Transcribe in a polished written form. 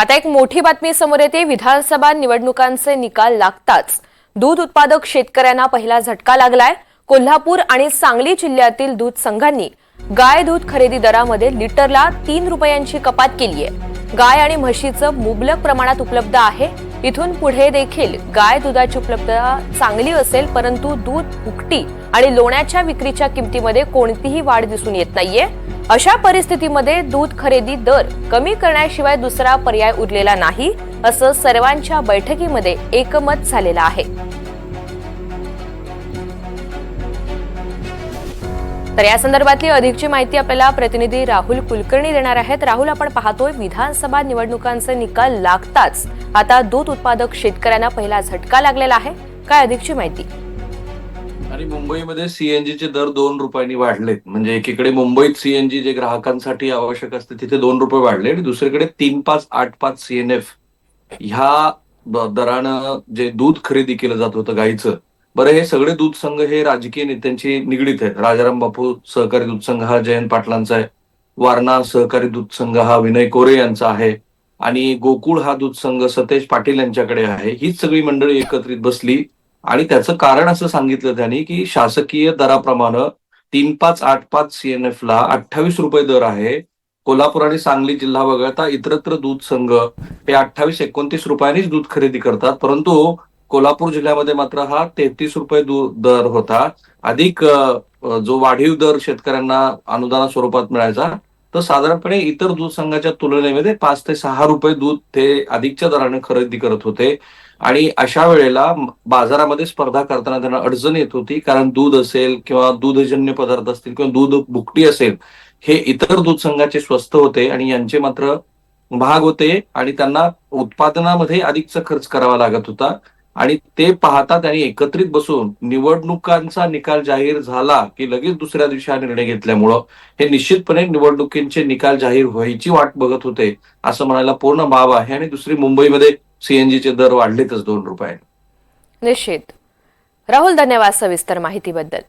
आता एक मोठी बातमी समोर येते। विधानसभा निवडणुकांचे निकाल लागताच दूध उत्पादक शेतकऱ्यांना पहिला झटका लागलाय। कोल्हापूर आणि सांगली जिल्ह्यातील दूध संघांनी गाय दूध खरेदी दरामध्ये लिटरला 3 रुपयांची कपात केली आहे। गाय आणि म्हशीचं मुबलक प्रमाणात उपलब्ध आहे। इथून पुढे देखील गाय दुधाची उपलब्धता चांगली असेल, परंतु दूध भुकटी आणि लोण्याच्या विक्रीच्या किमतीमध्ये कोणतीही वाढ दिसून येत नाहीये। अशा परिस्थितीमध्ये दूध खरेदी दर कमी करण्याशिवाय दुसरा पर्याय उरलेला नाही, असं सर्वांच्या बैठकीमध्ये एकमत झालेलं आहे। तर या संदर्भातली अधिकची माहिती आपल्याला प्रतिनिधी राहुल कुलकर्णी देणार आहेत। राहुल, आपण पाहतोय विधानसभा निवडणुकांचे निकाल लागताच आता दूध उत्पादक शेतकऱ्यांना पहिला झटका लागलेला आहे। काय अधिकची माहिती? आणि मुंबईमध्ये सीएनजीचे दर 2 रुपयांनी वाढलेत। म्हणजे एकीकडे मुंबईत सीएनजी जे ग्राहकांसाठी आवश्यक असते तिथे 2 रुपये वाढले आणि दुसरीकडे 3585 सीएनएफ ह्या दरानं जे दूध खरेदी केलं जात होतं गाईचं, बरं हे सगळे दूध संघ हे राजकीय नेत्यांची निगडीत आहेत। राजाराम बापू सहकारी दूध संघ हा जयंत पाटलांचा आहे, वारणा सहकारी दूध संघ हा विनय कोरे यांचा आहे आणि गोकुळ हा दूध संघ सतेज पाटील यांच्याकडे आहे। हीच सगळी मंडळी एकत्रित बसली आणि त्याचं कारण असं सांगितलं त्यांनी की शासकीय दराप्रमाणे 3585 सीएनएफ ला 28 रुपये दर आहे। कोल्हापूर आणि सांगली जिल्हा वगळता इतरत्र दूध संघ हे 28-29 रुपयांनीच दूध खरेदी करतात, परंतु कोल्हापूर जिल्ह्यामध्ये मात्र हा 33 रुपये दर होता। अधिक जो वाढीव दर शेतकऱ्यांना अनुदान स्वरूपात मिळायचा, तर साधारणपणे इतर दूध संघाच्या तुलनेमध्ये 5 ते 6 रुपये दूध ते अधिकच्या दराने खरेदी करत होते। आणि अशा वेळेला बाजारामध्ये स्पर्धा करताना त्यांना अडचण येत होती, कारण दूध असेल किंवा दूधजन्य पदार्थ असतील किंवा दूध भुकटी असेल, हे इतर दूध संघाचे स्वस्त होते आणि यांचे मात्र महाग होते आणि त्यांना उत्पादनामध्ये अधिकचा खर्च करावा लागत होता। आणि ते पाहता त्यांनी एकत्रित बसून निवडणुकांचा निकाल जाहीर झाला की लगेच दुसऱ्या दिवशी हा निर्णय घेतल्यामुळं हे निश्चितपणे निवडणुकींचे निकाल जाहीर व्हायची वाट बघत होते असं म्हणायला पूर्ण बाब आहे। आणि दुसरी, मुंबईमध्ये सीएनजीचे दर वाढलेतच 2 रुपये। निश्चित। राहुल, धन्यवाद सविस्तर माहितीबद्दल।